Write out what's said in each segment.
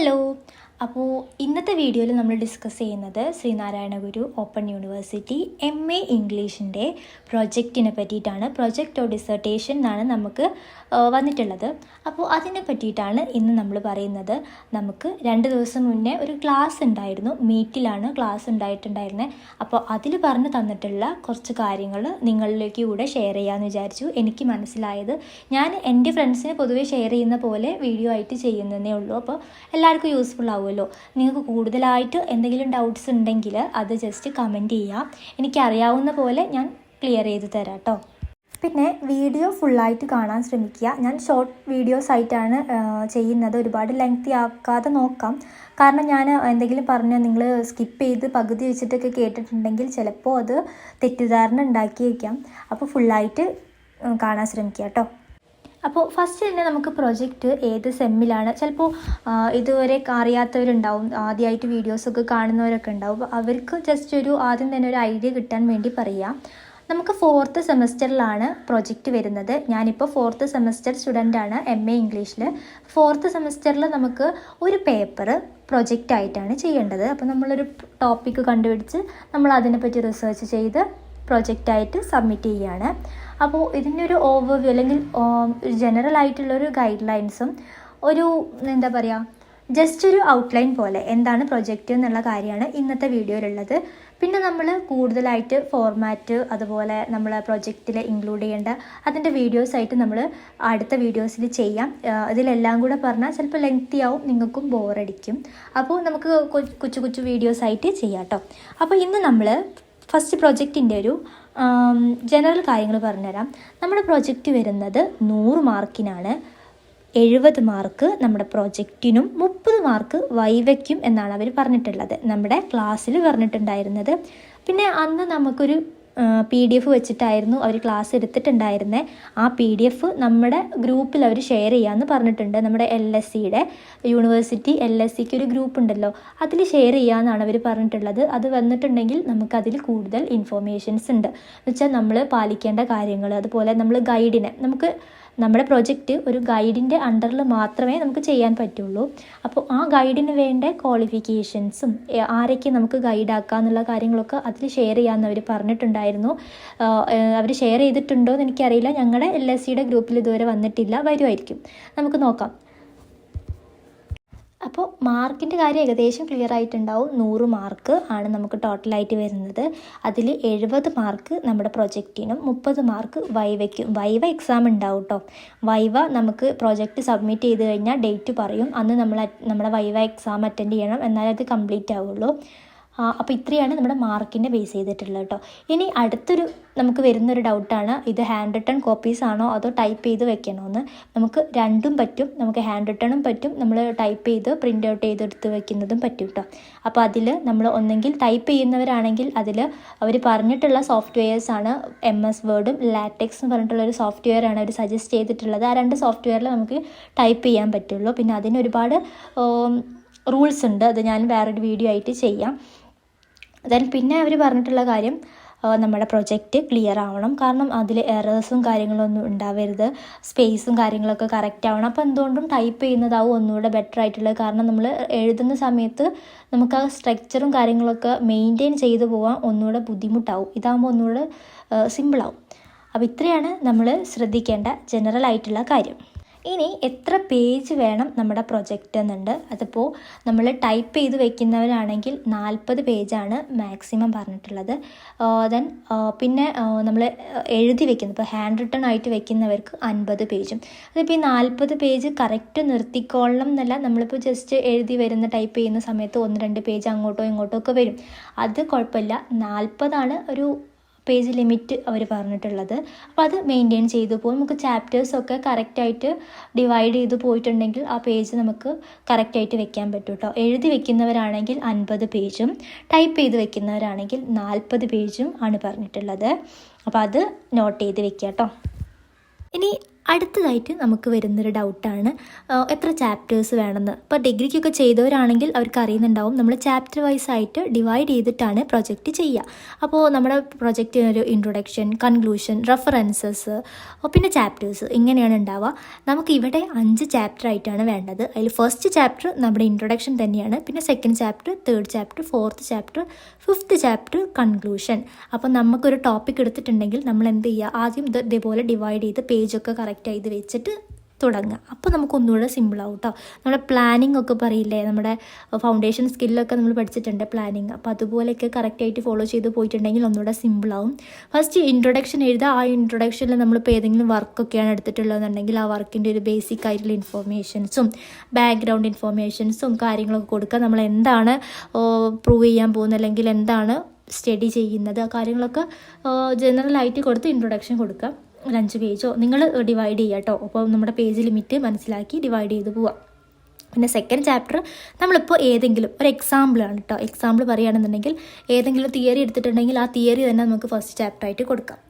Hello. അപ്പോൾ ഇന്നത്തെ വീഡിയോയിൽ നമ്മൾ ഡിസ്കസ് ചെയ്യുന്നത് ശ്രീനാരായണ ഗുരു ഓപ്പൺ യൂണിവേഴ്സിറ്റി MA ഇംഗ്ലീഷിൻ്റെ പ്രൊജക്റ്റിനെ പറ്റിയിട്ടാണ്. പ്രൊജക്റ്റ് ഓർ ഡിസർട്ടേഷൻ എന്നാണ് നമുക്ക് വന്നിട്ടുള്ളത്. അപ്പോൾ അതിനെ പറ്റിയിട്ടാണ് ഇന്ന് നമ്മൾ പറയുന്നത്. നമുക്ക് 2 ദിവസം മുന്നേ ഒരു ക്ലാസ് ഉണ്ടായിരുന്നു, മീറ്റിലാണ് ക്ലാസ് ഉണ്ടായിട്ടുണ്ടായിരുന്നത്. അപ്പോൾ അതിൽ പറഞ്ഞു തന്നിട്ടുള്ള കുറച്ച് കാര്യങ്ങൾ നിങ്ങളിലേക്ക് കൂടെ ഷെയർ ചെയ്യാമെന്ന് വിചാരിച്ചു. എനിക്ക് മനസ്സിലായത് ഞാൻ എൻ്റെ ഫ്രണ്ട്സിന് പൊതുവെ ഷെയർ ചെയ്യുന്ന പോലെ വീഡിയോ ആയിട്ട് ചെയ്യുന്നതേ ഉള്ളൂ. അപ്പോൾ എല്ലാവർക്കും യൂസ്ഫുൾ ആവുമല്ലോ. നിങ്ങൾക്ക് കൂടുതലായിട്ട് എന്തെങ്കിലും ഡൗട്ട്സ് ഉണ്ടെങ്കിൽ അത് ജസ്റ്റ് കമൻറ്റ് ചെയ്യാം. എനിക്കറിയാവുന്ന പോലെ ഞാൻ ക്ലിയർ ചെയ്ത് തരാം കേട്ടോ. പിന്നെ വീഡിയോ ഫുള്ളായിട്ട് കാണാൻ ശ്രമിക്കുക. ഞാൻ ഷോർട്ട് വീഡിയോസ് ആയിട്ടാണ് ചെയ്യുന്നത്. ഒരുപാട് ലെങ്തി ആക്കാതെ നോക്കാം. കാരണം ഞാൻ എന്തെങ്കിലും പറഞ്ഞാൽ നിങ്ങൾ സ്കിപ്പ് ചെയ്ത് പകുതി വെച്ചിട്ടൊക്കെ കേട്ടിട്ടുണ്ടെങ്കിൽ ചിലപ്പോൾ അത് തെറ്റിദ്ധാരണ ഉണ്ടാക്കി വയ്ക്കാം. അപ്പോൾ ഫുള്ളായിട്ട് കാണാൻ ശ്രമിക്കുക കേട്ടോ. അപ്പോൾ ഫസ്റ്റ് തന്നെ നമുക്ക് പ്രൊജക്റ്റ് ഏത് സെമ്മിലാണ്, ചിലപ്പോൾ ഇതുവരെ അറിയാത്തവരുണ്ടാവും, ആദ്യമായിട്ട് വീഡിയോസൊക്കെ കാണുന്നവരൊക്കെ ഉണ്ടാവും. അവർക്ക് ജസ്റ്റ് ആദ്യം തന്നെ ഒരു ഐഡിയ കിട്ടാൻ വേണ്ടി പറയാം. നമുക്ക് 4th സെമസ്റ്ററിലാണ് പ്രൊജക്റ്റ് വരുന്നത്. ഞാനിപ്പോൾ 4th സെമസ്റ്റർ സ്റ്റുഡൻ്റാണ് MA ഇംഗ്ലീഷിൽ. 4th സെമസ്റ്ററിൽ നമുക്ക് ഒരു പേപ്പർ പ്രൊജക്റ്റായിട്ടാണ് ചെയ്യേണ്ടത്. അപ്പോൾ നമ്മളൊരു ടോപ്പിക്ക് കണ്ടുപിടിച്ച് നമ്മൾ അതിനെപ്പറ്റി റിസർച്ച് ചെയ്ത് പ്രൊജക്റ്റായിട്ട് സബ്മിറ്റ് ചെയ്യുകയാണ്. അപ്പോൾ ഇതിൻ്റെ ഒരു ഓവർവ്യൂ അല്ലെങ്കിൽ ജനറൽ ആയിട്ടുള്ളൊരു ഗൈഡ് ലൈൻസും എന്താ പറയുക, ജസ്റ്റ് ഒരു ഔട്ട്ലൈൻ പോലെ എന്താണ് പ്രൊജക്റ്റ് എന്നുള്ള കാര്യമാണ് ഇന്നത്തെ വീഡിയോയിലുള്ളത്. പിന്നെ നമ്മൾ കൂടുതലായിട്ട് ഫോർമാറ്റ്, അതുപോലെ നമ്മൾ പ്രൊജക്റ്റിൽ ഇൻക്ലൂഡ് ചെയ്യേണ്ട അതിൻ്റെ വീഡിയോസായിട്ട് നമ്മൾ അടുത്ത വീഡിയോസിൽ ചെയ്യാം. ഇതിലെല്ലാം കൂടെ പറഞ്ഞാൽ ചിലപ്പോൾ ലെങ്തി ആവും, നിങ്ങൾക്കും ബോറടിക്കും. അപ്പോൾ നമുക്ക് കൊച്ചു കൊച്ചു വീഡിയോസായിട്ട് ചെയ്യാം കേട്ടോ. അപ്പോൾ ഇന്ന് നമ്മൾ ഫസ്റ്റ് പ്രൊജക്റ്റിൻ്റെ ഒരു ജനറൽ കാര്യങ്ങൾ പറഞ്ഞുതരാം. നമ്മുടെ പ്രൊജക്റ്റ് വരുന്നത് 100 മാർക്കിനാണ്. 70 മാർക്ക് നമ്മുടെ പ്രൊജക്റ്റിനും 30 മാർക്ക് വൈവയ്ക്കും എന്നാണ് അവർ പറഞ്ഞിട്ടുള്ളത്, നമ്മുടെ ക്ലാസ്സിൽ പറഞ്ഞിട്ടുണ്ടായിരുന്നത്. പിന്നെ അന്ന് നമുക്കൊരു PDF വെച്ചിട്ടായിരുന്നു അവർ ക്ലാസ് എടുത്തിട്ടുണ്ടായിരുന്നത്. ആ PDF നമ്മുടെ ഗ്രൂപ്പിൽ അവർ ഷെയർ ചെയ്യാമെന്ന് പറഞ്ഞിട്ടുണ്ട്. നമ്മുടെ LSCയുടെ യൂണിവേഴ്സിറ്റി LSCക്ക് ഒരു ഗ്രൂപ്പ് ഉണ്ടല്ലോ, അതിൽ ഷെയർ ചെയ്യാമെന്നാണ് അവർ പറഞ്ഞിട്ടുള്ളത്. അത് വന്നിട്ടുണ്ടെങ്കിൽ നമുക്കതിൽ കൂടുതൽ ഇൻഫോർമേഷൻസ് ഉണ്ട്. എന്നുവെച്ചാൽ നമ്മൾ പാലിക്കേണ്ട കാര്യങ്ങൾ, അതുപോലെ നമ്മൾ ഗൈഡിനെ നമ്മുടെ പ്രൊജക്റ്റ് ഒരു ഗൈഡിൻ്റെ അണ്ടറിൽ മാത്രമേ നമുക്ക് ചെയ്യാൻ പറ്റുള്ളൂ. അപ്പോൾ ആ ഗൈഡിന് വേണ്ട ക്വാളിഫിക്കേഷൻസും ആരൊക്കെ നമുക്ക് ഗൈഡാക്കാം എന്നുള്ള കാര്യങ്ങളൊക്കെ അതിൽ ഷെയർ ചെയ്യാമെന്ന് അവർ പറഞ്ഞിട്ടുണ്ടായിരുന്നു. അവർ ഷെയർ ചെയ്തിട്ടുണ്ടോ എന്ന് എനിക്കറിയില്ല. ഞങ്ങളുടെ LSCയുടെ ഗ്രൂപ്പിൽ ഇതുവരെ വന്നിട്ടില്ല, വരുമായിരിക്കും, നമുക്ക് നോക്കാം. അപ്പോൾ മാർക്കിൻ്റെ കാര്യം ഏകദേശം ക്ലിയർ ആയിട്ടുണ്ടാവും. 100 മാർക്ക് ആണ് നമുക്ക് ടോട്ടലായിട്ട് വരുന്നത്. അതിൽ 70 മാർക്ക് നമ്മുടെ പ്രൊജക്റ്റിനും 30 മാർക്ക് വൈവയ്ക്കും. വൈവ എക്സാം ഉണ്ടാവും കേട്ടോ. വൈവ നമുക്ക് പ്രൊജക്റ്റ് സബ്മിറ്റ് ചെയ്ത് കഴിഞ്ഞാൽ ഡേറ്റ് പറയും, അന്ന് നമ്മുടെ വൈവ എക്സാം അറ്റൻഡ് ചെയ്യണം, എന്നാലേ അത് കംപ്ലീറ്റ് ആവുള്ളൂ. അപ്പോൾ ഇത്രയാണ് നമ്മുടെ മാർക്കിനെ ബേസ് ചെയ്തിട്ടുള്ളത് കേട്ടോ. ഇനി അടുത്തൊരു നമുക്ക് വരുന്നൊരു ഡൗട്ടാണ്, ഇത് ഹാൻഡ് റിട്ടൺ കോപ്പീസ് ആണോ അതോ ടൈപ്പ് ചെയ്ത് വെക്കണമെന്ന്. നമുക്ക് രണ്ടും പറ്റും. നമുക്ക് ഹാൻഡ് റിട്ടണും പറ്റും, നമ്മൾ ടൈപ്പ് ചെയ്ത് പ്രിൻ്റ് ഔട്ട് ചെയ്തെടുത്ത് വെക്കുന്നതും പറ്റും കേട്ടോ. അപ്പോൾ അതിൽ നമ്മൾ ഒന്നെങ്കിൽ ടൈപ്പ് ചെയ്യുന്നവരാണെങ്കിൽ അതിൽ അവർ പറഞ്ഞിട്ടുള്ള സോഫ്റ്റ്വെയർസാണ് MS വേർഡും ലാറ്റക്സ് എന്ന് പറഞ്ഞിട്ടുള്ളൊരു സോഫ്റ്റ്വെയറാണ് അവർ സജസ്റ്റ് ചെയ്തിട്ടുള്ളത്. ആ 2 സോഫ്റ്റ്വെയറിൽ നമുക്ക് ടൈപ്പ് ചെയ്യാൻ പറ്റുള്ളൂ. പിന്നെ അതിനൊരുപാട് റൂൾസ് ഉണ്ട്, അത് ഞാൻ വേറൊരു വീഡിയോ ആയിട്ട് ചെയ്യാം. പിന്നെ അവർ പറഞ്ഞിട്ടുള്ള കാര്യം, നമ്മുടെ പ്രൊജക്റ്റ് ക്ലിയർ ആവണം. കാരണം അതിൽ എറേഴ്സും കാര്യങ്ങളൊന്നും ഉണ്ടാവരുത്, സ്പേസും കാര്യങ്ങളൊക്കെ കറക്റ്റ് ആവണം. അപ്പോൾ എന്തുകൊണ്ടും ടൈപ്പ് ചെയ്യുന്നതാവും ഒന്നുകൂടെ ബെറ്റർ ആയിട്ടുള്ളത്. കാരണം നമ്മൾ എഴുതുന്ന സമയത്ത് നമുക്ക് ആ സ്ട്രക്ചറും കാര്യങ്ങളൊക്കെ മെയിൻറ്റെയിൻ ചെയ്തു പോകാൻ ഒന്നുകൂടെ ബുദ്ധിമുട്ടാവും. ഇതാകുമ്പോൾ ഒന്നുകൂടെ സിമ്പിളാവും. അപ്പോൾ ഇത്രയാണ് നമ്മൾ ശ്രദ്ധിക്കേണ്ട ജനറൽ ആയിട്ടുള്ള കാര്യം. ഇനി എത്ര പേജ് വേണം നമ്മുടെ പ്രൊജക്റ്റ് എന്നുണ്ട്. അതിപ്പോൾ നമ്മൾ ടൈപ്പ് ചെയ്ത് വെക്കുന്നവരാണെങ്കിൽ 40 പേജാണ് മാക്സിമം പറഞ്ഞിട്ടുള്ളത്. പിന്നെ നമ്മൾ എഴുതി വെക്കുന്നത്, ഇപ്പോൾ ഹാൻഡ് റിട്ടൺ ആയിട്ട് വെക്കുന്നവർക്ക് 50 പേജും. അതിപ്പോൾ ഈ 40 പേജ് കറക്റ്റ് നിർത്തിക്കൊള്ളണം എന്നല്ല, നമ്മളിപ്പോൾ ജസ്റ്റ് എഴുതി വരുന്ന ടൈപ്പ് ചെയ്യുന്ന സമയത്ത് 1-2 പേജ് അങ്ങോട്ടോ ഇങ്ങോട്ടോ ഒക്കെ വരും. അത് കുഴപ്പമില്ല. 40 ഒരു പേജ് ലിമിറ്റ് അവർ പറഞ്ഞിട്ടുള്ളത്. അപ്പോൾ അത് മെയിൻറ്റെയിൻ ചെയ്തു പോകും. നമുക്ക് ചാപ്റ്റേഴ്സൊക്കെ കറക്റ്റായിട്ട് ഡിവൈഡ് ചെയ്ത് പോയിട്ടുണ്ടെങ്കിൽ ആ പേജ് നമുക്ക് കറക്റ്റായിട്ട് വെക്കാൻ പറ്റും കേട്ടോ. എഴുതി വെക്കുന്നവരാണെങ്കിൽ 50 പേജും ടൈപ്പ് ചെയ്ത് വെക്കുന്നവരാണെങ്കിൽ 40 പേജും ആണ് പറഞ്ഞിട്ടുള്ളത്. അപ്പോൾ അത് നോട്ട് ചെയ്ത് വെക്കുക കേട്ടോ. ഇനി അടുത്തതായിട്ട് നമുക്ക് വരുന്നൊരു ഡൗട്ടാണ് എത്ര ചാപ്റ്റേഴ്സ് വേണമെന്ന്. ഇപ്പോൾ ഡിഗ്രിക്കൊക്കെ ചെയ്തവരാണെങ്കിൽ അവർക്ക് അറിയുന്നുണ്ടാവും നമ്മൾ ചാപ്റ്റർ വൈസ് ആയിട്ട് ഡിവൈഡ് ചെയ്തിട്ടാണ് പ്രൊജക്റ്റ് ചെയ്യുക. അപ്പോൾ നമ്മുടെ പ്രൊജക്റ്റിനൊരു ഇൻട്രൊഡക്ഷൻ, കൺക്ലൂഷൻ, റെഫറൻസസ്, പിന്നെ ചാപ്റ്റേഴ്സ് ഇങ്ങനെയാണ് ഉണ്ടാവുക. നമുക്ക് ഇവിടെ 5 ചാപ്റ്റർ ആയിട്ടാണ് വേണ്ടത്. അതിൽ ഫസ്റ്റ് ചാപ്റ്റർ നമ്മുടെ ഇൻട്രൊഡക്ഷൻ തന്നെയാണ്. പിന്നെ second chapter, third chapter, fourth chapter, fifth chapter conclusion. അപ്പോൾ നമുക്കൊരു ടോപ്പിക് എടുത്തിട്ടുണ്ടെങ്കിൽ നമ്മൾ എന്ത് ചെയ്യുക, ആദ്യം ഇതേപോലെ ഡിവൈഡ് ചെയ്ത് പേജൊക്കെ കറക്റ്റ് ചെയ്ത് വെച്ചിട്ട് തുടങ്ങുക. അപ്പോൾ നമുക്കൊന്നുകൂടെ സിമ്പിളാവും കേട്ടോ. നമ്മുടെ പ്ലാനിങ് ഒക്കെ പറയില്ലേ, നമ്മുടെ ഫൗണ്ടേഷൻ സ്കില്ലൊക്കെ നമ്മൾ പഠിച്ചിട്ടുണ്ട് പ്ലാനിങ്. അപ്പോൾ അതുപോലെയൊക്കെ കറക്റ്റായിട്ട് ഫോളോ ചെയ്ത് പോയിട്ടുണ്ടെങ്കിൽ ഒന്നുകൂടെ സിമ്പിളാവും. ഫസ്റ്റ് ഇൻട്രൊഡക്ഷൻ എഴുതുക. ആ ഇൻട്രൊഡക്ഷനിൽ നമ്മളിപ്പോൾ ഏതെങ്കിലും വർക്കൊക്കെയാണ് എടുത്തിട്ടുള്ളതെന്നുണ്ടെങ്കിൽ ആ വർക്കിൻ്റെ ഒരു ബേസിക് ആയിട്ടുള്ള ഇൻഫോർമേഷൻസും ബാക്ക്ഗ്രൗണ്ട് ഇൻഫോർമേഷൻസും കാര്യങ്ങളൊക്കെ കൊടുക്കുക. നമ്മൾ എന്താണ് പ്രൂവ് ചെയ്യാൻ പോകുന്നത് അല്ലെങ്കിൽ എന്താണ് സ്റ്റഡി ചെയ്യുന്നത്, ആ കാര്യങ്ങളൊക്കെ ജനറലായിട്ട് കൊടുത്ത് ഇൻട്രൊഡക്ഷൻ കൊടുക്കുക. ഒരു 5 പേജോ നിങ്ങൾ ഡിവൈഡ് ചെയ്യുക കേട്ടോ. അപ്പോൾ നമ്മുടെ പേജ് ലിമിറ്റ് മനസ്സിലാക്കി ഡിവൈഡ് ചെയ്ത് പോവാം. പിന്നെ സെക്കൻഡ് ചാപ്റ്റർ നമ്മളിപ്പോൾ ഏതെങ്കിലും ഒരു എക്സാമ്പിളാണ് കേട്ടോ. എക്സാമ്പിൾ പറയുകയാണെന്നുണ്ടെങ്കിൽ ഏതെങ്കിലും തിയറി എടുത്തിട്ടുണ്ടെങ്കിൽ ആ തിയറി തന്നെ നമുക്ക് ഫസ്റ്റ് ചാപ്റ്ററായിട്ട് കൊടുക്കാം.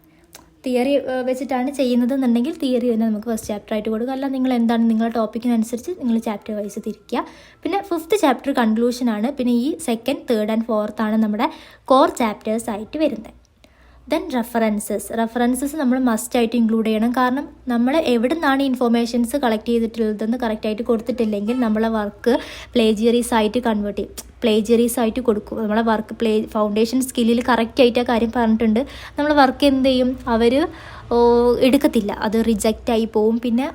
തിയറി വെച്ചിട്ടാണ് ചെയ്യുന്നതെന്നുണ്ടെങ്കിൽ തിയറി തന്നെ നമുക്ക് ഫസ്റ്റ് ചാപ്റ്ററായിട്ട് കൊടുക്കുക. അല്ല നിങ്ങൾ എന്താണ് നിങ്ങളുടെ ടോപ്പിക്കിനനുസരിച്ച് നിങ്ങൾ ചാപ്റ്റർ വൈസ് തിരിക്കുക. പിന്നെ ഫിഫ്ത്ത് ചാപ്റ്റർ കൺക്ലൂഷനാണ്. പിന്നെ ഈ സെക്കൻഡ്, തേർഡ് ആൻഡ് ഫോർത്ത് ആണ് നമ്മുടെ കോർ ചാപ്റ്റേഴ്സ് ആയിട്ട് വരുന്നത്. ദെൻ റെഫറൻസസ് നമ്മൾ മസ്റ്റായിട്ട് ഇൻക്ലൂഡ് ചെയ്യണം. കാരണം നമ്മൾ എവിടെ നിന്നാണ് ഇൻഫോർമേഷൻസ് കളക്ട് ചെയ്തിട്ടുള്ളതെന്ന് കറക്റ്റായിട്ട് കൊടുത്തിട്ടില്ലെങ്കിൽ നമ്മളെ വർക്ക് പ്ലേജിയറീസ് ആയിട്ട് കൊടുക്കും. നമ്മളെ വർക്ക് ഫൗണ്ടേഷൻ സ്കില്ലിൽ കറക്റ്റായിട്ട് ആ കാര്യം പറഞ്ഞിട്ടുണ്ട്. നമ്മൾ വർക്ക് എന്ത് ചെയ്യും, അവർ എടുക്കത്തില്ല, അത് റിജക്റ്റായി പോവും. പിന്നെ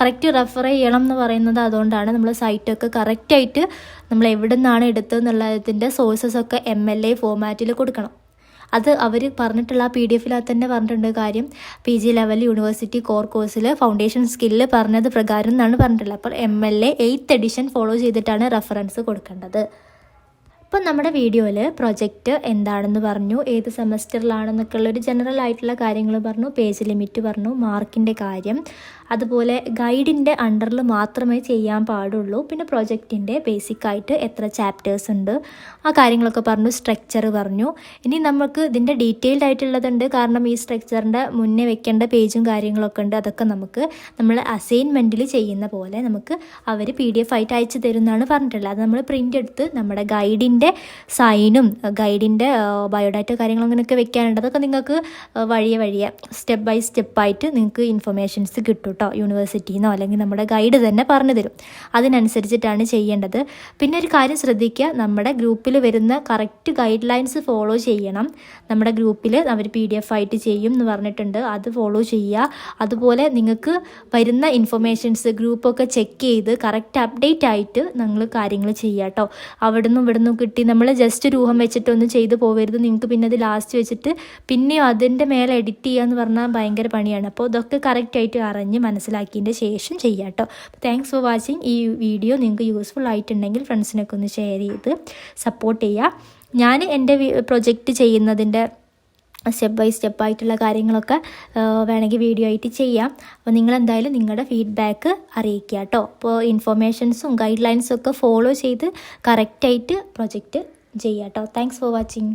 കറക്റ്റ് റെഫർ ചെയ്യണം എന്ന് പറയുന്നത് അതുകൊണ്ടാണ്. നമ്മൾ സൈറ്റൊക്കെ കറക്റ്റായിട്ട് നമ്മൾ എവിടെ നിന്നാണ് എടുത്തതെന്നുള്ളതിൻ്റെ സോഴ്സസൊക്കെ MLA ഫോമാറ്റിൽ കൊടുക്കണം. അത് അവർ പറഞ്ഞിട്ടുള്ള ആ PDF തന്നെ പറഞ്ഞിട്ടുണ്ട് കാര്യം. PG ലെവൽ യൂണിവേഴ്സിറ്റി കോർ കോഴ്സിൽ ഫൗണ്ടേഷൻ സ്കില്ല് പറഞ്ഞത് പ്രകാരം എന്നാണ് പറഞ്ഞിട്ടുള്ളത്. അപ്പോൾ MLA 8th എഡിഷൻ ഫോളോ ചെയ്തിട്ടാണ് റെഫറൻസ് കൊടുക്കേണ്ടത്. ഇപ്പം നമ്മുടെ വീഡിയോയിൽ പ്രൊജക്റ്റ് എന്താണെന്ന് പറഞ്ഞു, ഏത് സെമസ്റ്ററിലാണെന്നൊക്കെ ഉള്ളൊരു ജനറൽ ആയിട്ടുള്ള കാര്യങ്ങൾ പറഞ്ഞു, പേജ് ലിമിറ്റ് പറഞ്ഞു, മാർക്കിൻ്റെ കാര്യം, അതുപോലെ ഗൈഡിൻ്റെ അണ്ടറിൽ മാത്രമേ ചെയ്യാൻ പാടുള്ളൂ, പിന്നെ പ്രൊജക്റ്റിൻ്റെ ബേസിക്കായിട്ട് എത്ര ചാപ്റ്റേഴ്സ് ഉണ്ട് ആ കാര്യങ്ങളൊക്കെ പറഞ്ഞു, സ്ട്രക്ചർ പറഞ്ഞു. ഇനി നമുക്ക് ഇതിൻ്റെ ഡീറ്റെയിൽഡ് ആയിട്ടുള്ളതുണ്ട്. കാരണം ഈ സ്ട്രക്ചറിൻ്റെ മുന്നേ വെക്കേണ്ട പേജും കാര്യങ്ങളൊക്കെ ഉണ്ട്. അതൊക്കെ നമുക്ക് നമ്മൾ അസൈൻമെൻറ്റിൽ ചെയ്യുന്ന പോലെ നമുക്ക് അവർ PDF ആയിട്ട് അയച്ചു തരുമെന്നാണ് പറഞ്ഞിട്ടുള്ളത്. അത് നമ്മൾ പ്രിൻ്റ് എടുത്ത് നമ്മുടെ ഗൈഡിൻ്റെ സൈനും ഗൈഡിൻ്റെ ബയോഡാറ്റ കാര്യങ്ങൾ അങ്ങനെയൊക്കെ വെക്കാനുണ്ട്. അതൊക്കെ നിങ്ങൾക്ക് വഴിയെ സ്റ്റെപ്പ് ബൈ സ്റ്റെപ്പായിട്ട് നിങ്ങൾക്ക് ഇൻഫർമേഷൻസ് കിട്ടും കേട്ടോ. യൂണിവേഴ്സിറ്റിയിൽ നിന്നോ അല്ലെങ്കിൽ നമ്മുടെ ഗൈഡ് തന്നെ പറഞ്ഞു തരും. അതിനനുസരിച്ചിട്ടാണ് ചെയ്യേണ്ടത്. പിന്നെ ഒരു കാര്യം ശ്രദ്ധിക്കുക, നമ്മുടെ ഗ്രൂപ്പിൽ വരുന്ന കറക്റ്റ് ഗൈഡ് ലൈൻസ് ഫോളോ ചെയ്യണം. നമ്മുടെ ഗ്രൂപ്പിൽ അവർ PDF ആയിട്ട് ചെയ്യും എന്ന് പറഞ്ഞിട്ടുണ്ട്, അത് ഫോളോ ചെയ്യുക. അതുപോലെ നിങ്ങൾക്ക് വരുന്ന ഇൻഫർമേഷൻസ് ഗ്രൂപ്പൊക്കെ ചെക്ക് ചെയ്ത് കറക്റ്റ് അപ്ഡേറ്റ് ആയിട്ട് നിങ്ങൾ കാര്യങ്ങൾ ചെയ്യുക കേട്ടോ. അവിടുന്ന് ഇവിടുന്ന് കിട്ടി നമ്മൾ ജസ്റ്റ് ഒരു ഊഹം വെച്ചിട്ടൊന്നും ചെയ്ത് പോകരുത്. നിങ്ങൾക്ക് പിന്നെ അത് ലാസ്റ്റ് വെച്ചിട്ട് പിന്നെയും അതിൻ്റെ മേലെ എഡിറ്റ് ചെയ്യുക എന്ന് പറഞ്ഞാൽ ഭയങ്കര പണിയാണ്. അപ്പോൾ ഇതൊക്കെ കറക്റ്റായിട്ട് അറിഞ്ഞ് മനസ്സിലാക്കിയതിൻ്റെ ശേഷം ചെയ്യാം കേട്ടോ. Thanks for watching. ഈ വീഡിയോ നിങ്ങൾക്ക് യൂസ്ഫുൾ ആയിട്ടുണ്ടെങ്കിൽ ഫ്രണ്ട്സിനൊക്കെ ഒന്ന് ഷെയർ ചെയ്ത് സപ്പോർട്ട് ചെയ്യുക. ഞാൻ എൻ്റെ പ്രൊജക്റ്റ് ചെയ്യുന്നതിൻ്റെ സ്റ്റെപ്പ് ബൈ സ്റ്റെപ്പായിട്ടുള്ള കാര്യങ്ങളൊക്കെ വേണമെങ്കിൽ വീഡിയോ ആയിട്ട് ചെയ്യാം. അപ്പോൾ നിങ്ങളെന്തായാലും നിങ്ങളുടെ ഫീഡ്ബാക്ക് അറിയിക്കുക കേട്ടോ. അപ്പോൾ ഇൻഫർമേഷൻസും ഗൈഡ് ലൈൻസും ഒക്കെ ഫോളോ ചെയ്ത് കറക്റ്റായിട്ട് പ്രൊജക്റ്റ് ചെയ്യാം കേട്ടോ. Thanks for watching.